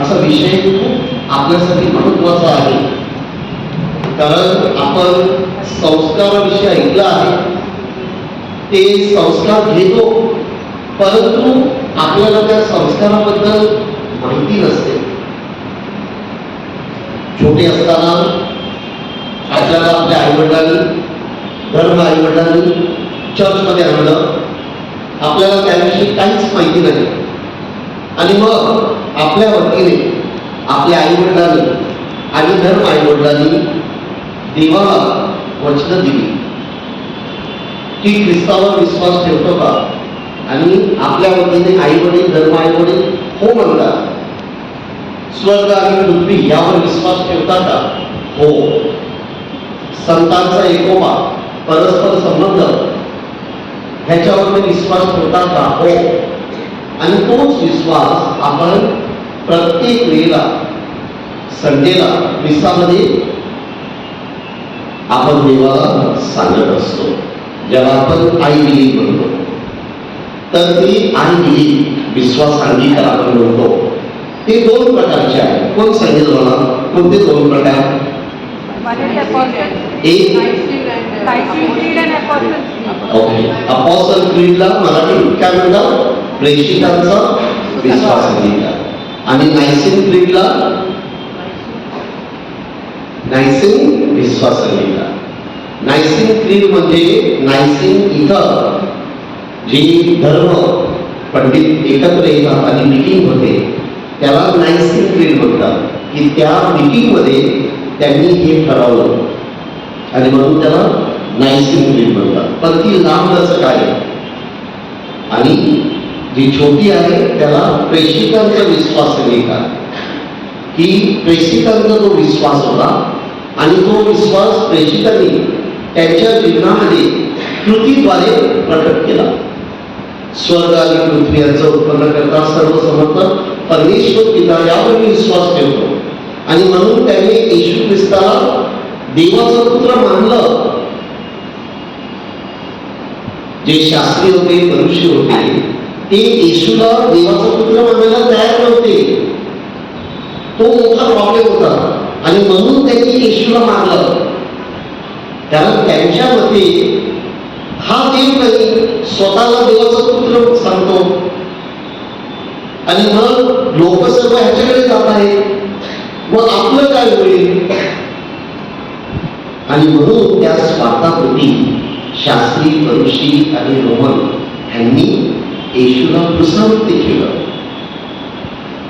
असा विषय खूप आपल्यासाठी महत्वाचा आहे. कारण आपण संस्काराविषयी ऐकलं आहे, ते संस्कार घेतो, परंतु आपल्याला त्या संस्काराबद्दल माहिती नसते. छोटे असताना आपल्याला आपल्या आईवडिलांनी, धर्म आईवडिलांनी चर्चमध्ये आणलं, आपल्याला त्याविषयी काहीच माहिती नाही, आणि मग आपल्या वतीने आपल्या आईवडिलांनी आणि धर्म आईवडिलांनी देवाला वचन दिली की ख्रिस्तावर विश्वास ठेवतो का, आणि आपल्या वतीने आईवडील धर्म आईवडील हो म्हणतात. स्वर्ग आणि पृथ्वी यावर विश्वास ठेवता का? हो. संतांचा एकोपा, परस्पर संबंध ह्याच्यावर विश्वास ठेवता का? हो. आणि तोच विश्वास आपण प्रत्येक वेळेला संडेला मिसामध्ये आपण देवाला सांगत असतो. जेव्हा आपण आई बिलीव म्हणतो, तर ती आई बिलीव विश्वासांगी आपण म्हणतो. ते दोन प्रकारचे आहेत. कोण सांगेल मला कोणते दोन प्रकार? एक ओके, अपॉस्टल क्रीडला मराठी काय म्हणतात? प्रेषितांचा विश्वासांगिका. आणि नायसीन क्रीडला नायसीन विश्वासांगिका. नायसीन क्रीड म्हणजे नायसीन इथं जे धर्म पंडित एकत्र येतात आणि मीटिंग होते, त्याला नायसीन क्रीड म्हणतात. की त्या मीटिंग मध्ये त्यांनी हे ठरवलं आणि म्हणून त्याला नायसीन क्रीड म्हणतात. पण ती लांब असं काय, आणि जी छोटी आहे त्याला प्रेषितांचा विश्वास लिहितात. की प्रेषितांचा तो विश्वास होता, आणि तो विश्वास प्रेषितांनी त्यांच्या जीवनामध्ये कृतीद्वारे प्रकट केला. स्वर्ग आणि पृथ्वी यांचं उत्पन्न करता सर्व समर्थ परमेश्वर पिता यावर विश्वास ठेवतो, आणि म्हणून त्यांनी येशू ख्रिस्ताला देवाचा पुत्र मानलं. जे शास्त्री होते, मनुष्य होते, ते येशूला देवाचा पुत्र मानायला तयार नव्हते. तो मोठा प्रॉब्लेम होता, आणि म्हणून त्यांनी येशूला मानलं. कारण त्यांच्या मते हा देव नाही, स्वतःला देवाचा पुत्र सांगतो, आणि मग लोक सर्व ह्याच्याकडे जात आहेत, मग आपलं काय होईल? आणि म्हणून त्या स्वार्थापोटी शास्त्री, फरीसी आणि रोमन यांनी येशूला कृसावृत्ती केलं.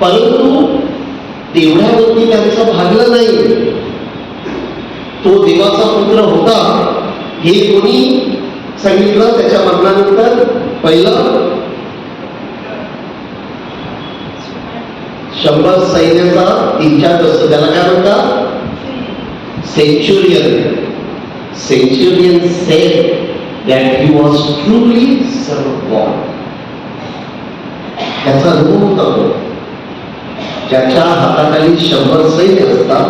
परंतु तेवढ्यावरती त्यांचं भागलं नाही. तो देवाचा पुत्र होता हे कोणी सांगितलं? त्याच्या मरणानंतर पहिलं 100 सैन्याचा इंचार्ज असतो, त्याला काय म्हणतात? Centurion. Centurion said that he was truly son of God. त्याचा अनुभव होता तो. ज्याच्या हाताखाली 100 सैन्य असतात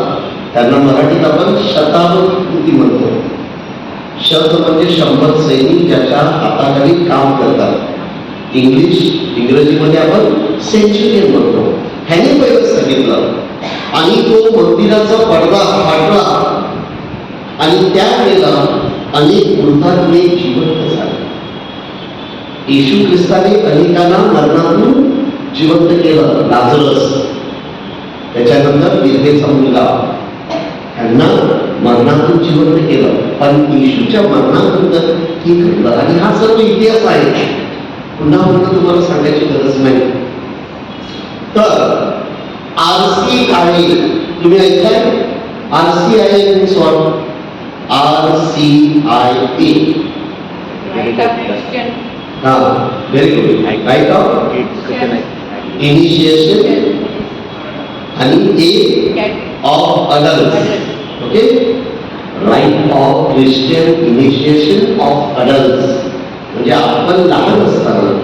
त्यांना मराठीत आपण शतावधी म्हणतो. शत म्हणजे 100 सैनिक ज्याच्या हाताखाली काम करतात. इंग्रजीमध्ये आपण सेंच्युरियन म्हणतो. ह्याने पहिलं सांगितलं, आणि तो मंदिराचा पडदा फाटला, आणि त्यावेळेला अनेक मृतात्मे जिवंत झाले. येशू ख्रिस्ताने अनेकांना मरणातून जिवंत केलं. लाजरस, त्याच्यानंतर विधवेचा मुलगा, त्यांना मरणातून जिवंत केलं. पण येशूच्या मरणानंतर हे घडलं, आणि हा सर्व इतिहास आहे. पुन्हा पुन्हा तुम्हाला सांगायची गरज नाही. तर RCIA तुम्ही ऐकलाय? RCIA means what? RCIA, हा, very good. Rite of initiation आणि A of adult. Okay, rite of Christian initiation of adult. म्हणजे आपण लहान असताना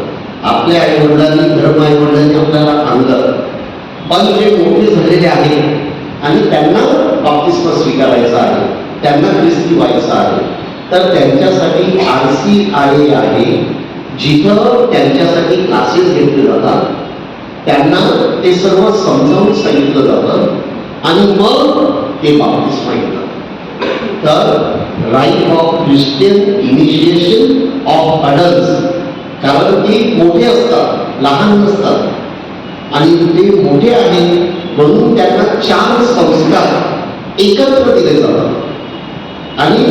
आपल्या आईवडिलांनी, धर्म आईवडिलांनी आपल्याला आणलं, पण जे मोठे झालेले आहेत आणि त्यांना बाप्तिस्मा स्वीकारायचा आहे, त्यांना ख्रिस्ती व्हायचं आहे, तर त्यांच्यासाठी RCIA आहे, जिथं त्यांच्यासाठी क्लासेस घेतले जातात. त्यांना ते सर्व समजावून सांगितलं जातं आणि मग ते बाप्तिस्मा घेतात. तर rite of Christian initiation of adults, कारण ते मोठे असतात, लहान नसतात आणि ते मोठे आहेत म्हणून त्यांना 4 संस्कार एकत्र दिले जातात आणि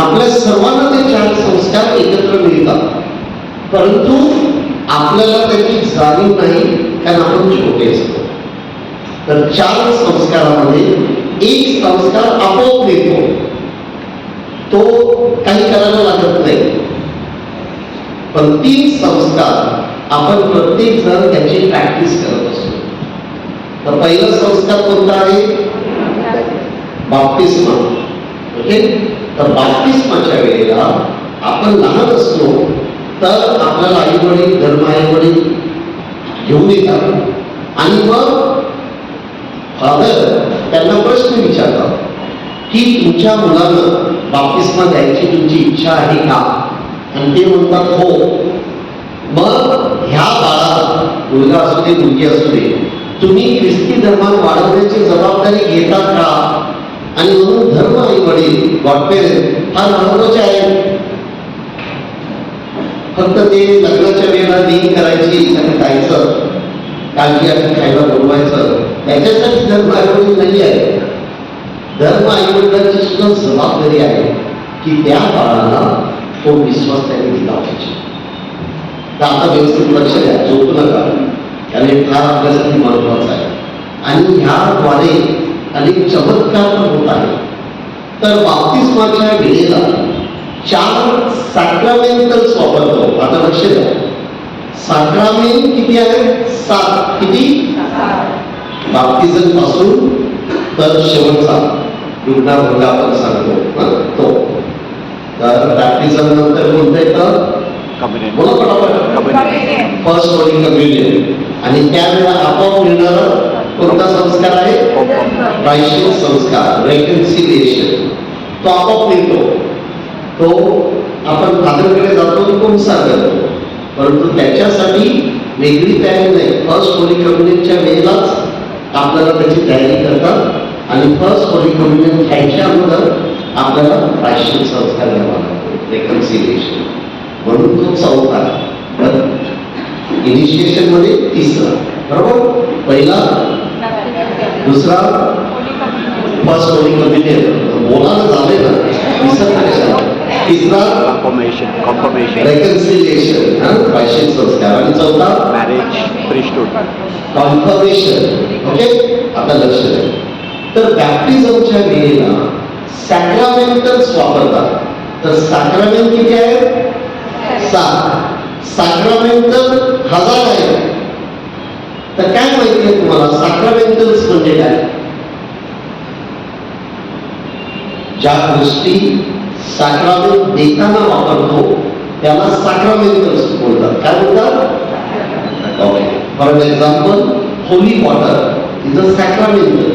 आपल्या सर्वांना ते 4 संस्कार एकत्र मिळतात, परंतु आपल्याला त्याची जाणीव नाही कारण आपण छोटे असतो. तर 4 संस्कारामध्ये एक संस्कार आपोआप येतो, तो काही करायला लागत नाही, पण 3 संस्कार आपण प्रत्येक जण त्याची प्रॅक्टिस करत असतो. तर पहिला संस्कार कोणता आहे? बाप्तिस्मा. ओके, तर बाप्तिस्माच्या वेळेला आपण लहान असतो तर आपल्याला आई वडील, धर्म आई वडील घेऊन येतात आणि मग फादर त्यांना प्रश्न विचारतात की तुमच्या मुलानं बाप्तिस्मा द्यायची तुमची इच्छा आहे का? आणि ते म्हणतात हो. मग ह्या बाळाला, मुलगा असू दे मुलगी असू दे, तुम्ही ख्रिस्ती धर्मात वाढवण्याची जबाबदारी घेतात का? आणि म्हणून धर्म आई वडील, गॉडपेरेंट हा महत्वाचे आहे. फक्त ते लग्नाच्या वेळेला दिन करायची आणि जायचं, काळजी आणि खायला बोलवायचं, त्याच्यासाठी धर्म आई वडील नाही आहे. धर्म आई वडिलांची सुद्धा जबाबदारी आहे की त्या बाळाला तो विश्वास त्यांनी दिला पाहिजे. तर आता व्यवस्थित लक्ष द्या, झोपू नका, कारण हे फार आपल्यासाठी महत्वाचं आहे आणि ह्याद्वारे अनेक चमत्कार पण होत आहेत. तर बाप्तिस्माच्या वेळेला 4 सॅक्रमेंटल्स वापरतो. आता लक्ष द्या, सॅक्रमेंट किती आहेत? 7. किती? बाप्तिझम पासून तर शेवटचा युगणार भोगा आपण सांगतो तो. तर बॅप्टिझम नंतर कोणतं येतं? बोला पटापट. First holy communion. आणि त्यावेळेला आपोआप मिळणारा कोणता संस्कार आहे? प्रायश्चित संस्कार, रेकन्सिलिएशन. तो आपोआप मिळतो. तो आपण फादरकडे जातो, कोण सांगतो, परंतु त्याच्यासाठी वेगळी तयारी नाही. फर्स्ट होली कम्युनियनच्या वेळेलाच आपल्याला त्याची तयारी करतात आणि फर्स्ट होली कम्युनियन खायच्या अगोदर आपल्याला प्रायश्चित संस्कार घ्यावा लागतो, रेकन्सिलिएशन. म्हणून तो 4था. तर इनिशिएशन मध्ये 3रा, बरोबर. पहिला, दुसरा फर्स्ट होली कम्युनियन, बोलायला झाले ना, तिसरा कन्फर्मेशन, रेकन्सिलिएशन, प्रायश्चित संस्कार, आणि 4था मॅरेज, प्रीस्टहूड, कन्फर्मेशन. ओके, आता लक्ष द्या. तर बॅप्टिझमच्या वेळेला सॅक्रामेंटल्स वापरतात. तर सॅक्रामेंट किती आहेत? 7. सॅक्रामेंटल 1000 आहेत. तर काय माहिती आहे तुम्हाला सॅक्रामेंटल्स म्हणजे काय? ज्या गोष्टी सॅक्रामेंट देताना वापरतो त्याला सॅक्रामेंटल्स बोलतात. काय बोलतात? Okay, for example holy water is a sacramental.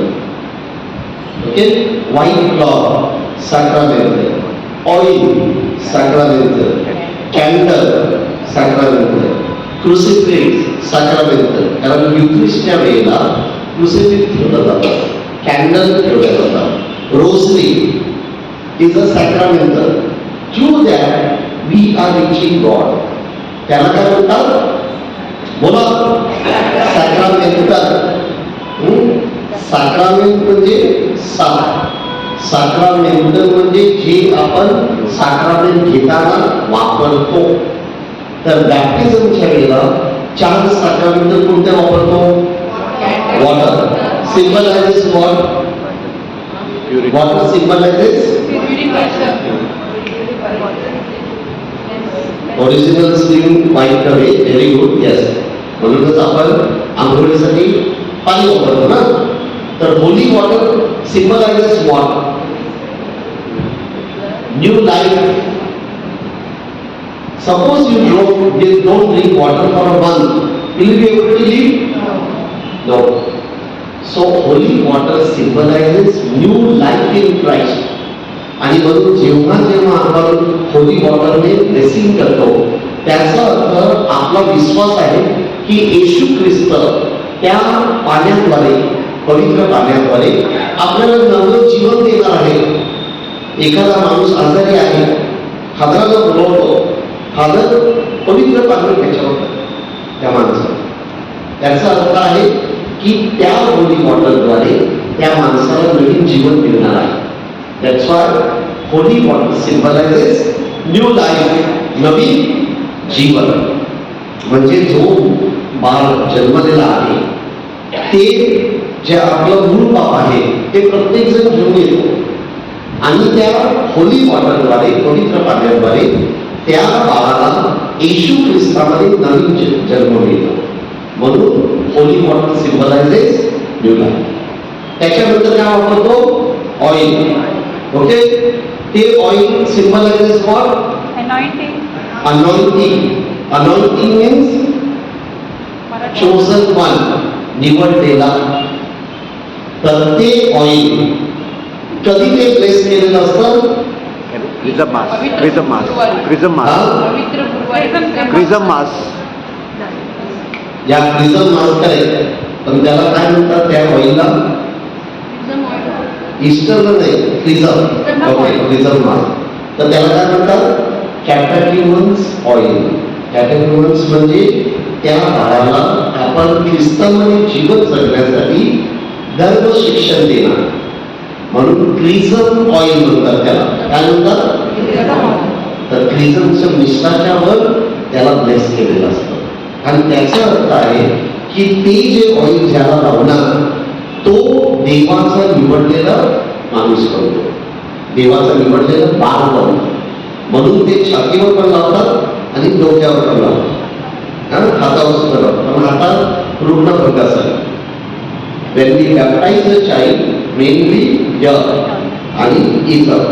Okay, white cloth sacramental, oil sacramental, candle sacramental, crucifix sacramental. कारण युक्रिस्टच्या वेळेला क्रुसिफिक्स ठेवलं जातं, कॅन्डल ठेवलं जातं. Rosary is a sacramental. Through that we are reaching God. त्याला काय म्हणतात? बोला. सॅक्रामेंटल. सॅक्रामेंट म्हणजे 7. सॅक्रामेंटल म्हणजे जे आपण सॅक्रामेंट घेताना वापरतो. तर बॅप्टिझमच्या वेळेला 4 सॅक्रामेंटल कोणते वापरतो? Water symbolises what? Water symbolises original sin wipe away. Very good. Yes, म्हणूनच आपण आंघोळीसाठी पाणी वापरतो ना. तर holy water symbolises what? New life. Suppose you don't drink water for a month, will you be able to live? No. So holy water symbolizes new life in Christ. आणि म्हणून जेव्हा जेव्हा आपण होली वॉटरने ब्लेसिंग करतो त्याचा अर्थ आपला विश्वास आहे की येशू ख्रिस्त त्या पाण्याद्वारे, पवित्र पाण्याद्वारे आपल्याला नवं जीवन देणार आहे. एखादा माणूस आजारी आहे, फादराला बोलवतो, फादर पवित्र पाणी त्याच्यावर त्या माणसाला. त्याचा अर्थ आहे की त्या होली वॉटरद्वारे त्या माणसाला नवीन जीवन मिळणार आहे. That's why holy water symbolises new life, नवीन जीवन. म्हणजे जो बाळ जन्मलेला आहे ते जे आपलं मूळ पाप आहे ते प्रत्येक जण घेऊन येतो आणि त्या होली वॉटरद्वारे, पवित्र पाण्याद्वारे त्या बाळाला येशू ख्रिस्तामध्ये नवीन जन्म मिळतो. म्हणून holy water symbolises new life. त्याच्यानंतर काय वापरतो? ऑइल. ओके, ते oil symbolises what? Anointing. Anointing. Anointing means chosen one, निवडलेला. तर ते ऑइल कधी ते प्लेस केलेलं असतं? क्रिझम मास, क्रिझम मास, क्रिझम मास, पवित्र गुरुवारी. क्रिझम मास. या क्रिझम मास करायचं, पण त्याला काय म्हणतात त्या ऑइलला? ईस्टरला नाही, क्रिझम. ओके, क्रिझम मास. तर त्याला काय म्हणतात? कॅटेक्युमेन्स ऑइल. कॅटेक्युमेन्स म्हणजे त्या बाळाला आपण ख्रिस्तामध्ये जीवन जगण्यासाठी धर्म शिक्षण देणार. म्हणून क्रिझम ऑइल म्हणतात त्याला. काय म्हणतात? तर क्रिझमच्या मिश्राच्यावर त्याला ब्लेस केलेलं असतं. आणि त्याचा अर्थ आहे की ते जे ऑइल ज्याला लावणार तो देवाचा निवडलेला माणूस बनतो, देवाचा निवडलेला बाळ बनतो. म्हणून ते छातीवर पण लावतात आणि डोक्यावर पण लावतात, हातावर सुद्धा लावतात. पण हातात रुग्ण भंगासाठी. when we baptize the child mainly here आणि इथं,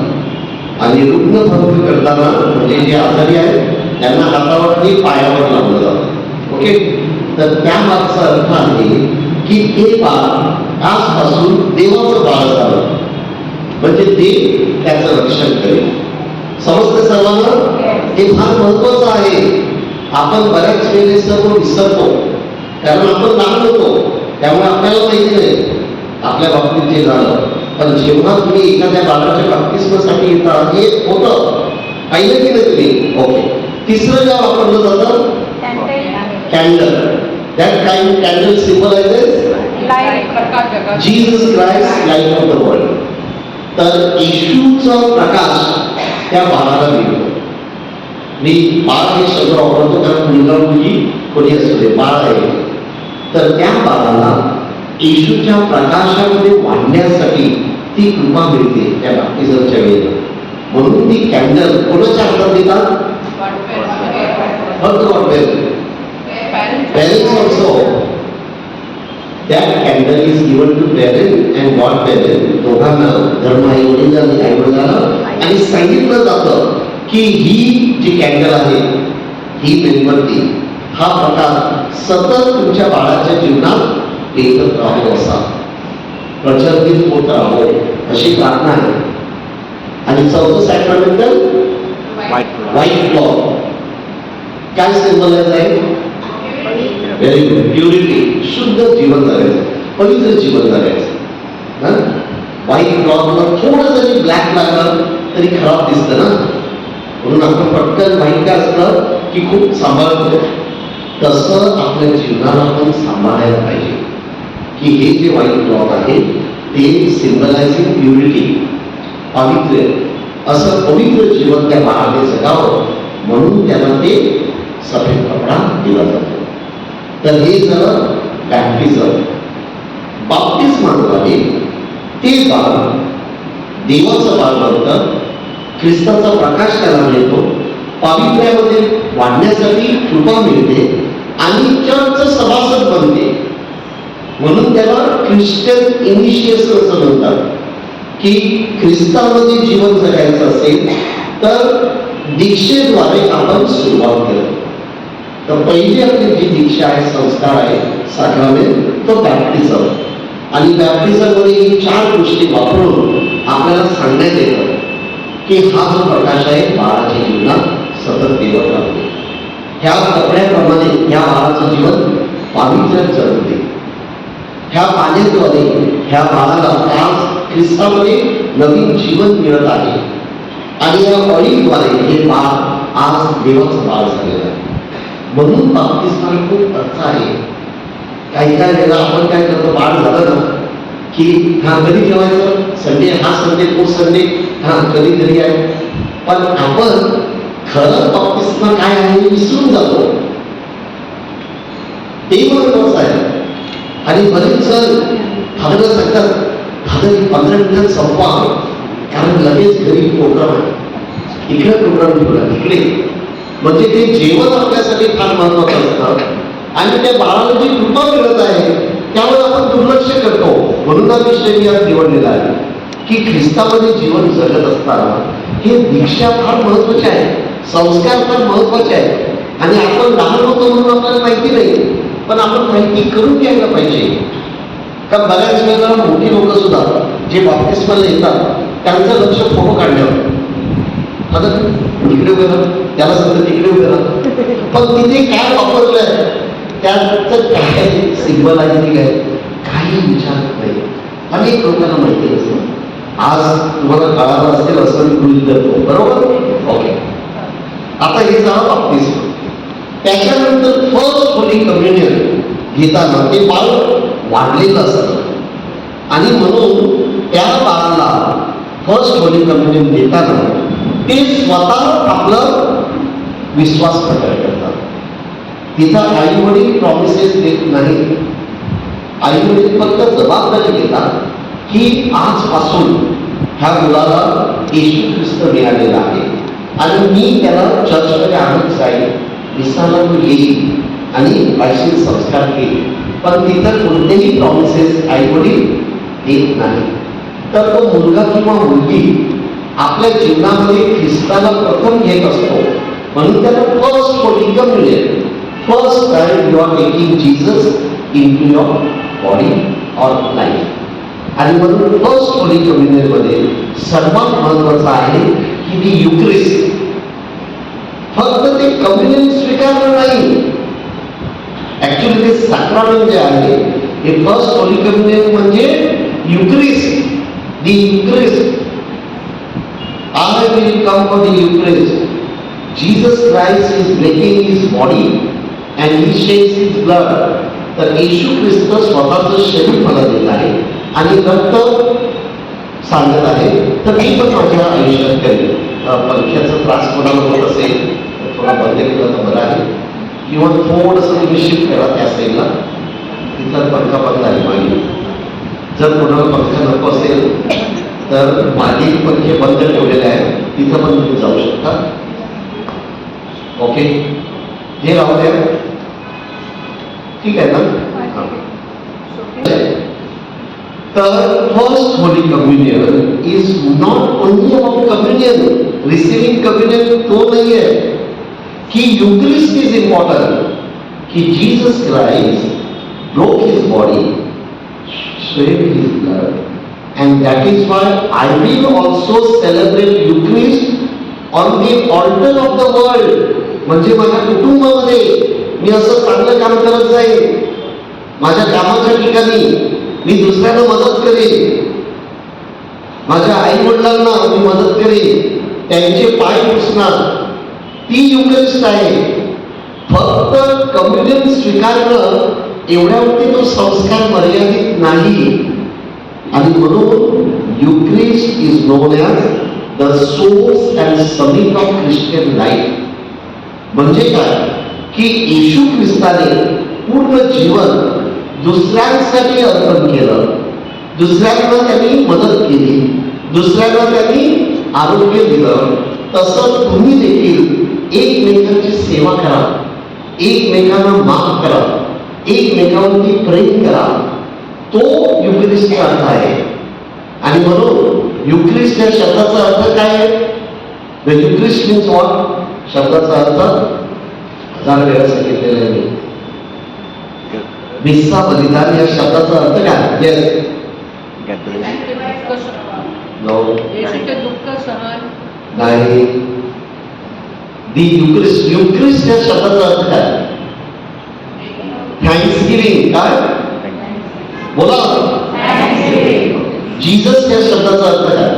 आणि रुग्ण भंग करताना म्हणजे जे आजारी आहेत त्यांना हातावर आणि पायावर लावलं जातं. ओके, तर त्या मागचा अर्थ आहे की हे बाळ आजपासून देवाचं बाळ झालं, म्हणजे देव त्याचं रक्षण करेल. समजते सर्वांना? हे फार महत्वाचं आहे. आपण बऱ्याच वेळेस सर्व विसरतो, कारण आपण लहान होतो त्यामुळे आपल्याला माहिती नाही आपल्या बाबतीत जे झालं. पण जेव्हा तुम्ही एखाद्या बाळाच्या बाप्तिस्मासाठी येता, हे होतं पाहिलं की नाही तुम्ही? ओके. तिसरं जे वापरलं जातं candle. That kind candle symbolises Jesus Christ, light of the world. तर येशूचा प्रकाश त्या बाळाला मिळतो. मी बाळ हे शब्द वापरतो कारण मुलगा मुलगी कोणी असू दे, बाळ आहे. तर त्या बाळाला येशूच्या प्रकाशामध्ये वाढण्यासाठी ती कृपा मिळते त्या बाप्तिझमच्या वेळेला. म्हणून ती कॅन्डल कोणाच्या हातात देतात? Parents also. That candle is given to parent and God parent. दोघांना, धर्म आई वडील आणि आई वडिलांना, आणि सांगितलं जातं की ही जी कॅन्डल आहे, ही मेणबत्ती, हा प्रकाश सतत तुमच्या बाळाच्या जीवनात पेटत राहतो, असा प्रज्वलित होत राहो, अशी प्रार्थना आहे. आणि चौथं सॅक्रमेंटल व्हाईट क्लॉथ काय सिम्बलाइज आहे? व्हेरी गुड, प्युरिटी, शुद्ध जीवन जगायचं, पवित्र जीवन जगायचं. व्हाईट क्लॉथला थोडं जरी ब्लॅक लागलं तरी खराब दिसतं ना, म्हणून आपण पटकन व्हाईट काय असतं की खूप सांभाळतो. तसं आपल्या जीवनाला आपण सांभाळायला पाहिजे की हे जे व्हाईट क्लॉथ आहे ते सिम्बलायझिंग प्युरिटी, पावित्र्य, असं पवित्र जीवन त्या बाळाने जगावं म्हणून त्याला ते सफेद कपडा दिला जातो. तर हे झालं बॅप्टिझम. बाप्तिस्माद्वारे ते बाळ देवाचं बाळ बनतं, ख्रिस्ताचा प्रकाश त्याला मिळतो, पावित्र्यामध्ये वाढण्यासाठी कृपा मिळते आणि चर्चचं सभासद बनते. म्हणून त्याला ख्रिश्चन इनिशिएशन असं म्हणतात की ख्रिस्तामध्ये जीवन जगायचं असेल तर दीक्षेद्वारे आपण सुरुवात करतो. तर पहिली आपली जी दीक्षा आहे, संस्कार आहे, साक्रामेंट, तो बॅप्टिझम. आणि बॅप्टिझममध्ये ही 4 गोष्टी वापरून आपल्याला सांगण्यात येतं की हा जो प्रकाश आहे बाळाच्या जीवनात सतत देवत राहतो. ह्या कपड्याप्रमाणे या बाळाचं जीवन पावित्र्यात जगते. ह्या पाण्याद्वारे ह्या बाळाला आज ख्रिस्तामध्ये नवीन जीवन मिळत आहे आणि या ऑलिव्हद्वारे हे बाळ आज देवाचं बाळ झालेलं आहे. म्हणून बाप्तिस्माला खूप अर्थ आहे. काही काय वेळेला आपण काय करतो, बाळ झालं ना की हा कधी ठेवायचं, संडे हा संडे तो संडे हा कधीतरी आहे. पण आपण खरं बाप्तिस्मा काय आहे विसरून जातो. ते महत्वाचं आहे. आणि बरेच जण फादरला सांगतात, फादर 15 मिनिटात संपवा, कारण लगेच घरी प्रोग्राम आहे, इकडे प्रोग्राम ठेवला इकडे. म्हणजे ते जेवण आपल्यासाठी फार महत्वाचं असतं आणि त्या बाळाला जी कृपा मिळत आहे त्यावर आपण दुर्लक्ष करतो. म्हणून हा विषय मी आज निवडलेला आहे की ख्रिस्तामध्ये जीवन जगत असताना हे दीक्षा फार महत्वाचे आहे, संस्कार फार महत्वाचे आहेत. आणि आपण लहान होतो म्हणून आपल्याला माहिती नाही, पण आपण माहिती करून घ्यायला पाहिजे. का बऱ्याच वेळेला मोठी लोक सुद्धा जे बाप्तिस्माला येतात त्यांचं लक्ष फोटो काढल्यावर, आता इकडे उभे राहा, त्याला सांगतं तिकडे उभे राहा, पण तिथे काय वापरलंय त्याचं काय सिम्बलायझिंग आहे काही विचारत नाही. अनेक लोकांना माहिती नसतं. आज तुम्हाला कळालं असेल असं मी गृहीत धरतो, बरोबर? ओके. आता हे झालं बाप्तिस्मा. त्याच्यानंतर फर्स्ट होली कम्युनियन घेताना ते बाळ वाढलेलं असतं आणि म्हणून त्या बाळाला फर्स्ट होली कम्युनियन देताना ते स्वतः आपलं विश्वास प्रकट करतात. तिथं आई वडील प्रॉमिसेस देत नाही. आई वडील फक्त जबाबदारी घेतात की आजपासून ह्या मुलाला येशू ख्रिस्त मिळालेला आहे आणि मी त्याला चर्चमध्ये आणत जाईल, विसाला येईल आणि बायशील संस्कार केले. पण तिथं कोणतेही प्रॉमिसेस आई वडील देत नाही. तर तो मुलगा किंवा मुलगी आपल्या जीवनामध्ये ख्रिस्ताला प्रथम घेत असतो. म्हणून त्याला first holy communion, first time you are taking Jesus into your body or life. आणि म्हणून फर्स्ट होली कम्युनियन मध्ये सर्वात महत्वाचं आहे की ती युक्रिस्ट. फक्त ते कम्युनियन स्वीकारणं नाही, ऍक्च्युली ते सॅक्रामेंट जे आहे हे फर्स्ट होली कम्युनियन म्हणजे युक्रिस्ट. दी युक्रिस्ट, I will come for the Eucharist. Jesus Christ is breaking his body and he sheds his blood. तर येशू ख्रिस्त स्वतःचं शरीर मला देत आहे आणि रक्त सांगत आहे. तर मी पण माझ्या आयुष्यात करेन. पंख्याचा त्रास कोणाला होत असेल तर थोडा बंद केला तर बरं आहे, किंवा थोडंसं तुम्ही शिफ्ट करा त्या साईडला, तिथला पंखा बंद आहे मागे. जर कोणाला पंखा नको असेल तर मागे पंखे बंद ठेवलेले आहेत, तिथं पण तुम्ही जाऊ शकता. ओके, हे राहू द्या, ठीक आहे ना? तर first holy communion is not only about communion, receiving communion तो नाही आहे की युक्रिस्ट इज इम्पॉर्टंट, की Jesus Christ broke his body, shed his blood, and that is why I will also celebrate Eucharist on the altar of the world. म्हणजे माझ्या कुटुंबामध्ये मी असं चांगलं काम करत जाईल, माझ्या कामाच्या ठिकाणी मी दुसऱ्यांना मदत करेन, माझ्या आई वडिलांना मी मदत करेन, त्यांचे पाय पुसणार. ती युक्रिस्ट आहे. फक्त कम्युनियन स्वीकारणं एवढ्यावरती तो संस्कार मर्यादित नाही. आणि म्हणून युक्रिस्ट is non as the source and summit of Christian life. म्हणजे काय की येशू ख्रिस्ताने पूर्ण जीवन दुसऱ्यांसाठी अर्पण केलं, दुसऱ्यांना त्यांनी मदत केली, दुसऱ्यांना त्यांनी आरोग्य दिलं. तसं तुम्ही देखील एकमेकांची सेवा करा, एकमेकांना माफ करा, एकमेकांवरती प्रेम करा. तो युक्रिस्टचा अर्थ आहे. आणि म्हणून युक्रिस्ट या शब्दाचा अर्थ काय आहे? The Eucharist means what? शब्दाचा अर्थ 1000 वेळा सांगितलेला आहे मी. मिस्सा बलिदान या शब्दाचा अर्थ काय? येस, नो, दुःख सहन नाही. दी युक्रिस्ट, युक्रिस्ट या शब्दाचा अर्थ काय? थँक्सगिव्हिंग. काय? बोला. जीसस या शब्दाचा अर्थ काय?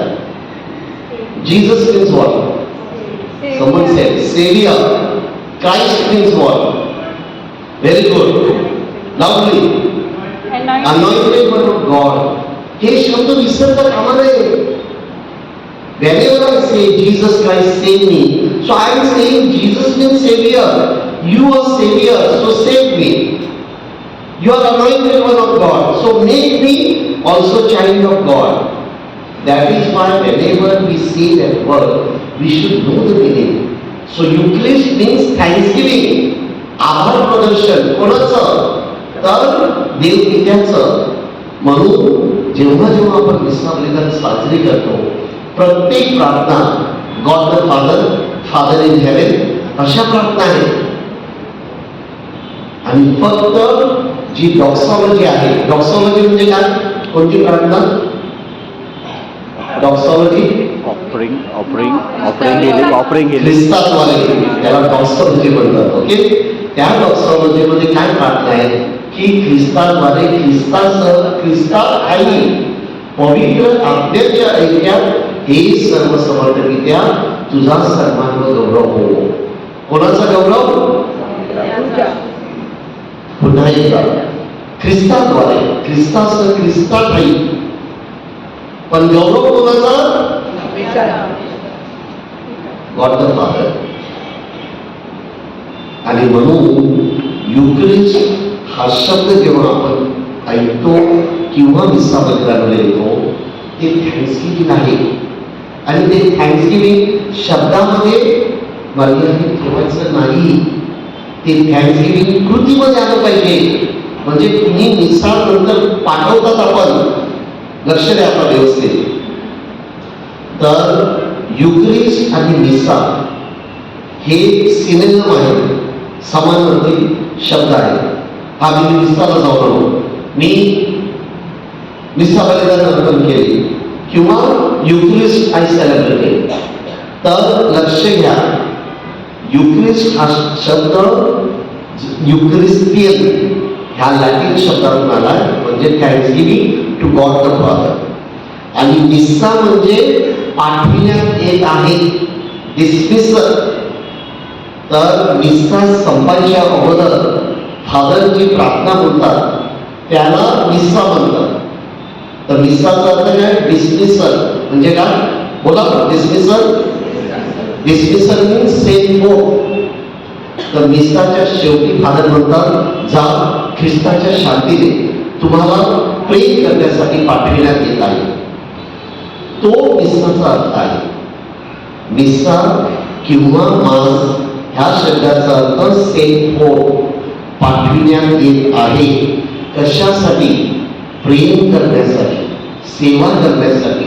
Jesus means what? Someone said Savior. Christ means what? Very good. Loudly. Anointed one of God. हे शब्द विसरता कामा नये. Whenever I say Jesus Christ save me, so I am saying Jesus means Savior. You are Savior, so save me. You are anointed one of God, so make me also child of God. That is why whenever we say that word, we should know the meaning. So Eucharist means thanksgiving. आभार प्रदर्शन कोणाचं? तर देवपित्याचं. म्हणून जेव्हा जेव्हा आपण मिस्सा बलिदान साजरी करतो, प्रत्येक प्रार्थना God the father, father in heaven अशा प्रार्थना आहेत. आणि फक्त जी डॉक्सॉलॉजी आहे, डॉक्सॉलॉजी म्हणजे काय? कोणती प्रार्थना? डॉक्सॉलॉजी ऑफरिंग ख्रिस्ताद्वारे, त्याला डॉक्सॉलॉजी म्हणतात. ओके, त्या डॉक्सॉलॉजी मध्ये काय प्रार्थना आहे की ख्रिस्ताद्वारे, ख्रिस्तासह, ख्रिस्तात आई पवित्र आज्ञेच्या ऐक्यात हे सर्व समर्थपित्या तुझा सन्मान व गौरव हो. कोणाचा गौरव? पुन्हा एकदा ख्रिस्ताद्वारे, ख्रिस्तासह, ख्रिस्तात आई, पण गौरव कोणाचा? God the Father. आणि म्हणून युक्रिस्ट हा शब्द जेव्हा आपण ऐकतो किंवा मिस्सा बलिदानाला येतो, ते थँक्सगिव्हिंग आहे. आणि ते थँक्सगिव्हिंग शब्दामध्ये मर्यादित ठेवायचं नाही. ते थँक्सगिव्हिंग कृतीमध्ये आलं पाहिजे. म्हणजे तुम्ही मिस्सा नंतर पाठवतात, आपण लक्ष द्या आता व्यवस्थित. तर युक्रिस्ट आणि मिस्सा हे सिनेम आहे, समानार्थी शब्द आहे. हा मी मिस्साला जाऊन आलो, मी मिस्सा बलिदान अर्पण केले किंवा युक्रिस्ट आय सेलिब्रेटेड. तर लक्ष घ्या, युक्रिस्ट हा शब्द युक्रिस्टियन ह्या लॅटिन शब्दातून आला, म्हणजे thanksgiving to God the Father. आणि मिस्सा म्हणजे पाठविण्यात येत आहे, डिस्मिसल. तर मिस्सा संपायच्या अगोदर फादरची प्रार्थना बोलतात, त्याला मिस्सा म्हणतात. तर मिस्साचा अर्थ काय? डिस्मिसल. म्हणजे काय? बोला. Dismissal. Dismissal means send fourth. तर मिस्साच्या शेवटी फादर म्हणतात, जा ख्रिस्ताच्या शांतीने तुम्हाला प्रेम करण्यासाठी पाठविण्यात येत आहे. तो मिस्साचा अर्थ आहे. मिस्सा किंवा मास ह्या शब्दाचा अर्थ सेंड फोर्थ, पाठविण्यात येत आहे. कशासाठी? प्रेम करण्यासाठी, सेवा करण्यासाठी,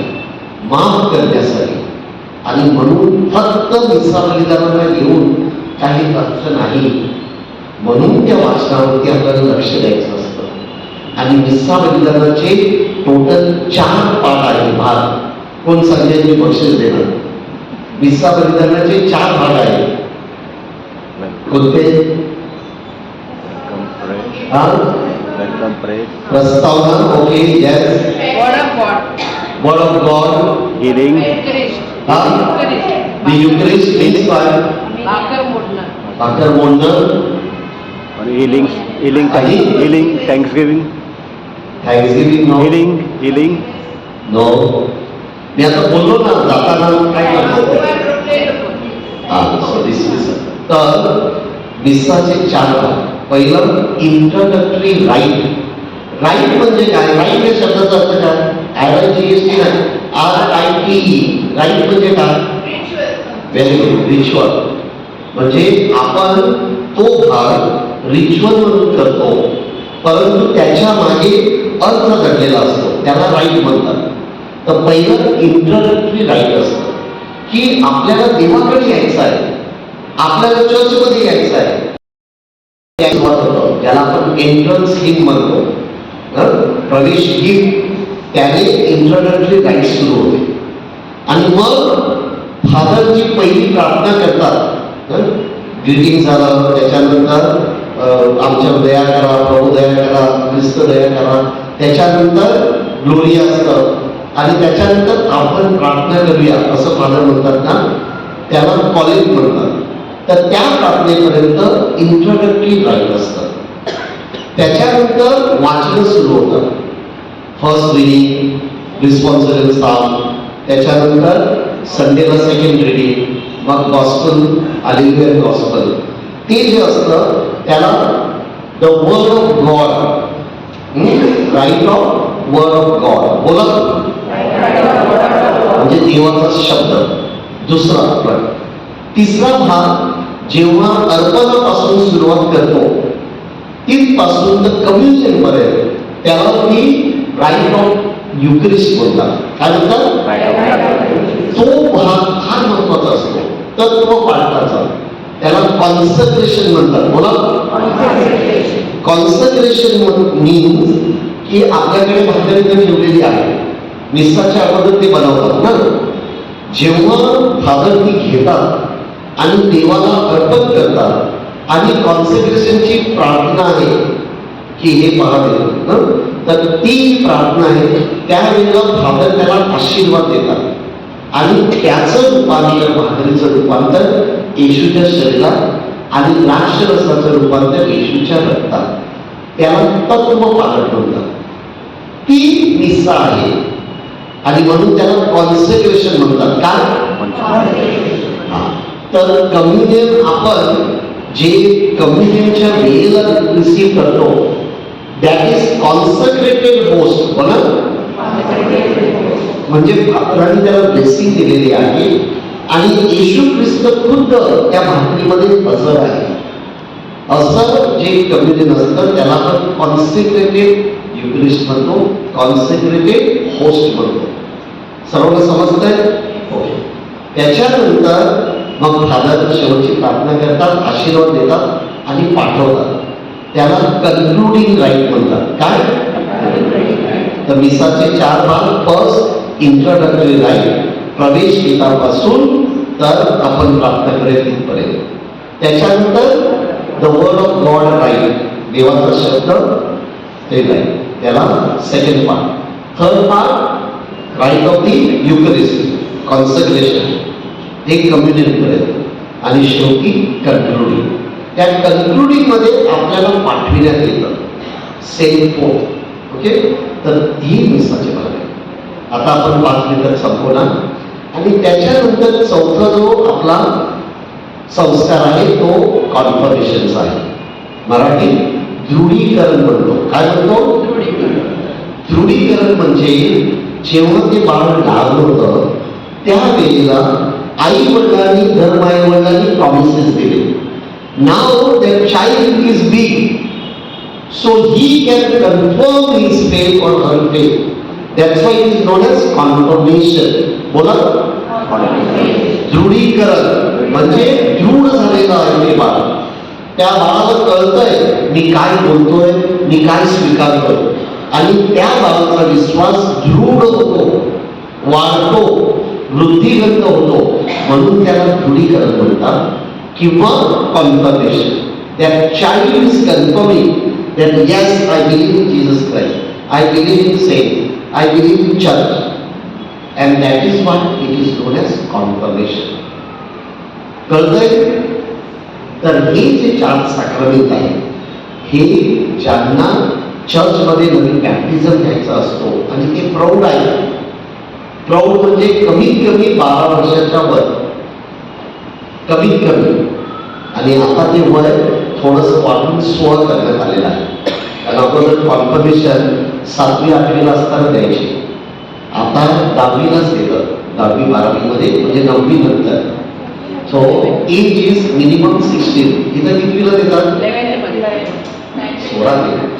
माफ करण्यासाठी. आणि म्हणून फक्त मिस्सा बलिदानाला येऊन काही अर्थ नाही. म्हणून त्या वाचनावरती आपल्याला लक्ष द्यायचं असतं. आणि मिस्सा बलिदानाचे टोटल 4 पाठ आहेत, भाग. कोण सांगेल मी बक्षीस देणार? मिस्सा बलिदानाचे 4 भाग आहेत. कोणते? प्रस्तावना. Okay, yes. Word of God. Healing. The Eucharist means काय? भाकर मोडणं. Healing thanksgiving. Thanksgiving no. Healing no. मी आता बोललो ना, जाताना काय करतो? तर मिस्साचे 4 भाग. पहिलं इंट्रोडक्टरी राईट. राईट म्हणजे काय? राईट या शब्दाचा अर्थ काय? RIGHT नाही, RITE. राईट म्हणजे काय? Very good. रिच्युअल. म्हणजे आपण तो भाग रिच्युअल म्हणून करतो, परंतु त्याच्या मागे अर्थ दडलेला असतो, त्याला राईट म्हणतात. तर पहिलं इंट्रोडक्टरी राईट असतं की आपल्याला देवाकडे यायचं आहे, आपल्याला चर्चमध्ये यायचं आहे. ज्याला आपण एंट्रन्स हिम म्हणतो, प्रवेश हिम, त्याने इंट्रोडक्टरी राईट सुरू होते. आणि मग फादरची पहिली प्रार्थना करतात. ग्रीटिंग झालं, त्याच्यानंतर आमच्यावर दया करा, प्रभू दया करा, ख्रिस्त दया करा, त्याच्यानंतर ग्लोरी असतं आणि त्याच्यानंतर आपण प्रार्थना करूया असं फादर म्हणतात ना, त्याला कॉलेज म्हणतात. तर त्या प्रार्थनेपर्यंत इंट्रोडक्टरी राईट असतं. त्याच्यानंतर वाचन सुरू होतं. फर्स्ट रिडिंग, रिस्पॉन्सिबल साम, त्याच्यानंतर संडेला सेकंड रिडिंग, मग गॉस्पल, हालेलुया गॉस्पल. ते जे असतं त्याला the word of God, right of word of God बोला, म्हणजे देवाचा शब्द. दुसरा पण तिसरा भाग जेव्हा अर्पणापासून सुरुवात करतो तिथपासून तर कम्युनियन पर्यंत त्याला ती राईट ऑफ युक्रिस्ट बोलतात. काय म्हणतात? तो भाग फार महत्वाचा असतो, तत्व पाठाचा. त्याला कॉन्सक्रेशन म्हणतात. बोला, कॉन्सक्रेशन मीन्स की आपल्याकडे भाकरी ठेवलेली आहे, मिसाच्या अगोदर ते बनवतात ना. जेव्हा फादर ती घेतात आणि देवाला अर्पण करतात आणि कॉन्सक्रेशनची प्रार्थना आहे की हे पाहावे ना, तर ती प्रार्थना आहे. त्यावेळेला फादर त्याला आशीर्वाद देतात आणि त्याचं रूपांतर, भाकरीचं रूपांतर येशूच्या शरीरात आणि द्राक्षरसाचं रूपांतर येशूच्या रक्तात, त्याला तत्व पालन म्हणतात. ती मिसा आहे आणि म्हणून त्याला कॉन्सेक्रेशन म्हणतात. काय? तर कम्युनियन आपण जे कम्युनियनच्या वेळेला रिसीव्ह करतो दॅट इज कॉन्सक्रेटेड होस्ट. बोला, म्हणजे फादरांनी त्याला ब्लेसिंग दिलेली आहे आणि येशू ख्रिस्त खुद्द त्या भाकरीमध्ये हजर आहे. असं जे कम्युनियन असतं त्याला आपण कॉन्सेक्रेटेड युक्रिस्ट म्हणतो, कॉन्सेक्रेटेड होस्ट म्हणतो. सर्वांना समजतंय? ओके. त्याच्यानंतर मग फादर शेवटची प्रार्थना करतात, आशीर्वाद देतात आणि पाठवतात. त्याला कन्क्लुडिंग राईट म्हणतात. काय? तर मिसाचे 4 भाग. फर्स्ट इंट्रोडक्टरी राईट, प्रवेश गीतापासून तर आपण प्रार्थना करेल तिथपर्यंत. त्याच्यानंतर the word of God right, देवाचा शब्द ते राईट, त्याला second part. Third part rite of the Eucharist, consecration, हे कम्युनियन पर्यंत. आणि शेवटी कन्क्लुडिंग. त्या कन्क्लुडिंग मध्ये आपल्याला पाठविण्यात येतं सेंट पोप. ओके, तर ही मिसाची भाग आहे. आता आपण 5 मिनिटात संपवणार आणि त्याच्यानंतर चौथा जो आपला संस्कार आहे तो कॉन्फर्मेशनचा आहे. मराठी दृढीकरण म्हणतो. काय म्हणतो? दृढीकरण म्हणजे जेव्हा ते बाळ लहान होतं त्यावेळेला आई वडिलांनी, धर्माई वडिलांनी प्रॉमिसेस दिले. नाव the child is big so he can confirm his faith or her faith. That's why it is known as confirmation. बोला, दृढीकरण म्हणजे दृढ झालेला आहे ते बाळ. त्या बाळाला कळतंय मी काय बोलतोय, मी काय स्वीकारतोय आणि त्या बाळाचा विश्वास दृढ होतो, वाढतो, वृद्धिगत होतो, म्हणून त्याला दृढीकरण म्हणतात किंवा confirmation. That child is confirming that yes, I believe in Jesus Christ, I believe in saints, I believe in church, and that is what it is known as confirmation. कळतंय? तर हे जे 4 सॅक्रमेंट आहे हे ज्यांना चर्चमध्ये नवीन बॅप्टिझम घ्यायचा असतो आणि ते प्रौढ आहे. प्रौढ म्हणजे कमीत कमी 12 वर्षाच्या वर, कमीत कमी. आणि आता ते वय थोडंसं वाढून 16 करण्यात आलेलं आहे. कारण अगोदर कॉन्फर्मेशन 7वी 8वीला असताना द्यायचे, आता 10वीलाच देतात. 10वी 12वी मध्ये म्हणजे 9वी नंतर. So as is minimum 16. इथं कितवीला देतात? 16 देतात.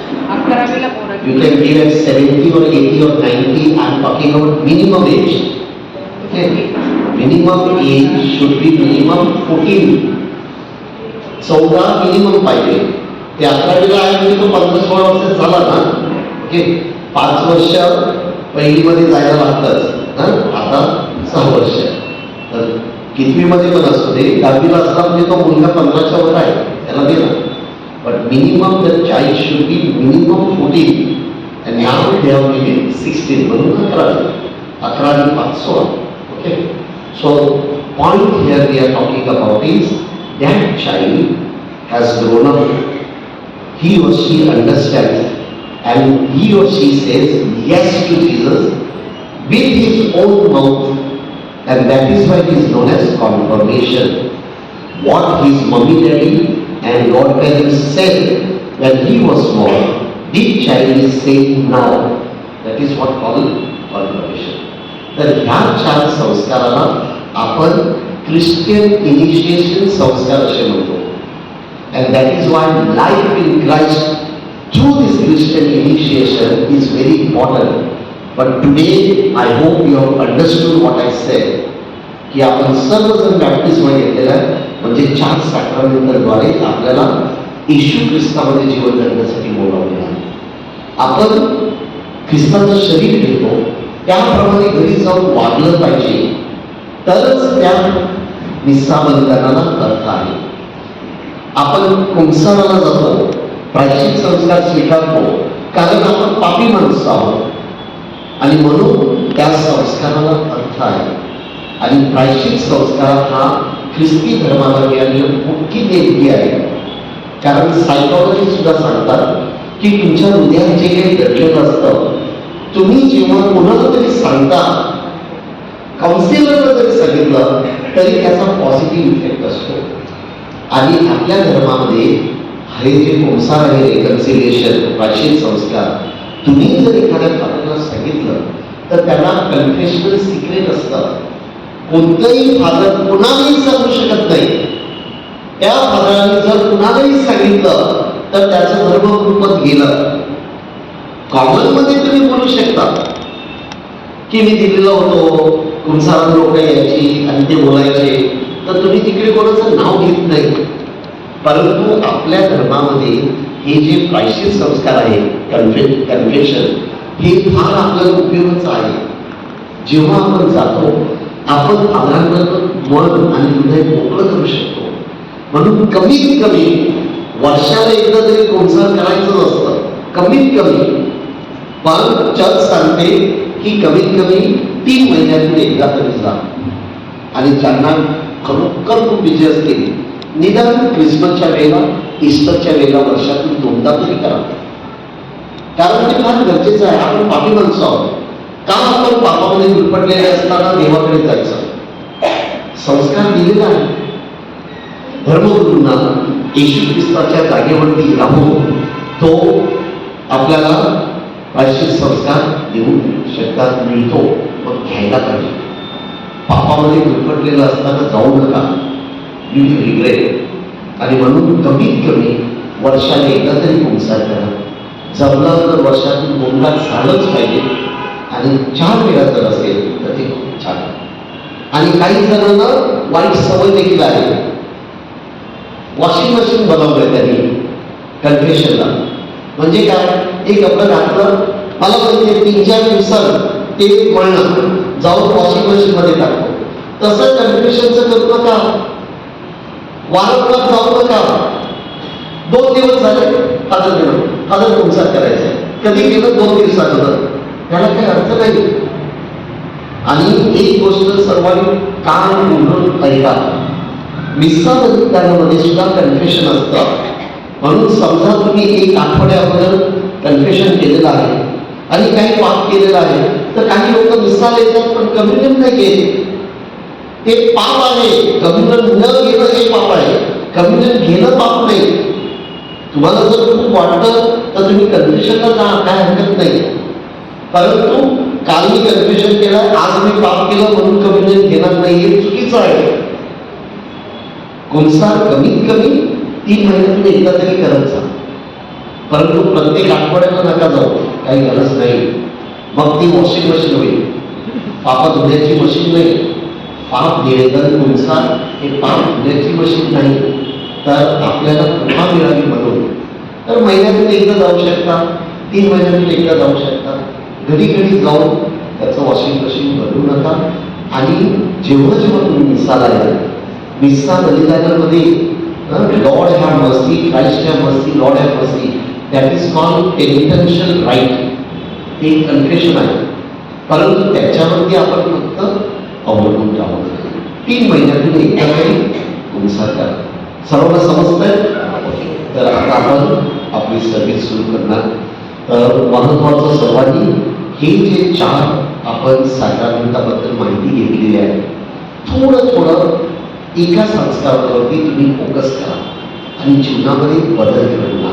You can give at 70 or 80 or 90. I am talking about minimum age. Okay, minimum age should be minimum 14. 14 minimum पाहिजे. ते 11वीला आहे म्हणजे तो 15-16 वर्षाचा झाला ना. ओके, 5 वर्ष पहिलीमध्ये जायला लागतंच ना. आता 6 वर्ष. तर कितवीमध्ये पण असतो ते, 10वीला असला म्हणजे तो मुलगा 15च्या वर आहे, त्याला दे ना. But minimum the child should be minimum 14 and now they have made it 16 म्हणून 11 आणि 5 16. Okay, so point here we are talking about is that child has grown up, he or she understands and he or she says yes to Jesus with his own mouth, and that is why it is known as confirmation. What his mommy, daddy and godparents said when he was small, this child is saying now. That is what called confirmation. तर ह्या 4 संस्काराला आपण Christian initiation संस्कार असे म्हणतो. And that is why life in Christ through this Christian initiation is very important. But today I hope you have understood what I said. की आपण सर्वजण बॅप्टिझम घेतलेला आहे, म्हणजे 4 सॅक्रमेंटद्वारे आपल्याला येशू ख्रिस्तामध्ये जीवन जगण्यासाठी बोलावले आहे. आपण ख्रिस्ताचं शरीर घेतो, त्याप्रमाणे घरी जाऊन वागलं पाहिजे, तरच त्या निस्सा बलिदानाला अर्थ आहे. आपण कुंसाराला जातो, प्रायश्चित संस्कार स्वीकारतो, कारण आपण पापी माणसं आहोत आणि म्हणून त्या संस्काराला अर्थ आहे. आणि प्रायश्चित संस्कार हा ख्रिस्ती धर्माला मिळालेली मोठी देणगी आहे. कारण सायकॉलॉजी सुद्धा सांगतात की तुमच्या हृदयात जे काही दडलेलं असतं, तुम्ही जेव्हा कोणाला तरी सांगता, काउन्सिलरला जरी सांगितलं तरी त्याचा पॉझिटिव्ह इफेक्ट असतो. आणि आपल्या धर्मामध्ये हे जे संसार आहे, रेकन्सिलिएशन, प्राचीन संस्कार, तुम्ही जर एखाद्या फादरला सांगितलं तर त्याला कन्फेशनल सिक्रेट असतं. कोणतंही फादर कुणालाही सांगू शकत नाही. त्या फादराने जर कुणालाही सांगितलं तर त्याचं धर्म कृपत गेलं. कॉमन मध्ये तुम्ही बोलू शकता की मी दिलेला होतो, कुंसारात लोक यायची आणि ते बोलायचे, तर तुम्ही तिकडे कोणाचं नाव घेत नाही. परंतु आपल्या धर्मामध्ये हे जे प्रायश्चित संस्कार आहे, कन्फेशन, हे फार आपल्याला उपयोगाचं आहे. जेव्हा आपण जातो, आपण फादरांबरोबर मन आणि हृदय मोकळं करू शकतो. म्हणून कमीत कमी वर्षाला एकदा तरी कुंसार करायचं असतं, कमीत कमी. पण चर्च सांगते की कमीत कमी 3 महिन्यातून एकदा तरी जा. आणि ज्यांना खरोखर खूप बिझी असतील, निदान ख्रिसमसच्या वेळेला, ईस्टरच्या वेळेला वर्षातून 2दा तरी करा. कारण ते फार गरजेचं आहे. आपण पापी माणसं आहोत. का आपण पापामध्ये गुरफटलेले असताना देवाकडे जायचं? संस्कार दिलेला आहे धर्मगुरूंना. येशू ख्रिस्ताच्या जागेवरती राहून तो आपल्याला प्रायश्चित संस्कार देऊ शकतात, मिळतो. मग घ्यायला पाहिजे. पापामध्ये गुरफटलेलं असताना जाऊ नका, यू विल रिग्रेट. आणि म्हणून कमीत कमी वर्षाने एकदा तरी कुंसार करा. जमलं तर वर्षातून 2दा झालंच पाहिजे. आणि 4 वेळा जर असेल तर ते खूप छान. आणि काही जणांना वाईट सवय देखील आहे. वॉशिंग मशीन बनवलंय त्यांनी कन्फेशनला. म्हणजे काय, एक कपडं घातलं, मला माहिती 3-4 दिवसात ते मळणं, जाऊन वॉशिंग मशीन मध्ये टाकतो. तसं कन्फेशनचं करू नका, वारंवार जाऊ नका. 2 दिवस झाले फादर कुंसार करायचं, कधी केलं 2 दिवसानंतर, त्याला काही अर्थ नाही. आणि एक गोष्ट सर्वांनी कान उघडून ऐका, मिस्सा बलिदानामध्ये सुद्धा कन्फेशन असतं. म्हणून समजा तुम्ही 1 आठवड्या अगोदर कन्फेशन केलेलं आहे आणि काही पाप केलेलं आहे, तर काही लोक मिस्साला येतात पण कम्युनियन नाही घेत. ते पाप आहे. कम्युनियन न घेणं हे पाप आहे, कम्युनियन घेणं पाप नाही. तुम्हाला जर खूप वाटतं तर तुम्ही कन्फेशनला जा, काय हरकत नाही. परंतु काल मी कन्फेशन केलं, आज मी पाप केलं म्हणून कम्युनियन घेणार नाही, हे चुकीचं आहे. कुंसार कमीत कमी 3 महिन्यातून एकदा तरी करत जा. परंतु प्रत्येक आठवड्याला नका जाऊ, काही गरज नाही. मग ती वॉशिंग मशीन होईल, पाप धुण्याची मशीन नाही. पाप निवेदन कुंसार हे पाप धुण्याची मशीन नाही. तर आपल्याला कृपा मिळावी म्हणून तर महिन्यातून एकदा जाऊ शकता, 3 महिन्यातून एकदा जाऊ शकता. घडी घडी जाऊन त्याचं वॉशिंग मशीन बदलू नका. आणि जेव्हा जेव्हा तुम्ही मिस्साला याल, मिस्सा बलिदानामध्ये Lord have mercy, Christ have mercy, Lord have mercy, that is called penitential rite. हे एक कन्फेशन आहे, परंतु त्याच्यावरती आपण फक्त अवलंबून राहू नये. 3 महिन्यातून एकदा तरी गुणसार करा. सर्वांना समजतंय? तर आता आपण आपली सर्व्हिस सुरू करणार. तर महत्वाचं सर्वांनी हे जे 4 आपण साकारवृत्ताबद्दल माहिती घेतलेली आहे, थोडं एका संस्कारावरती तुम्ही फोकस करा आणि जीवनामध्ये बदल घडवून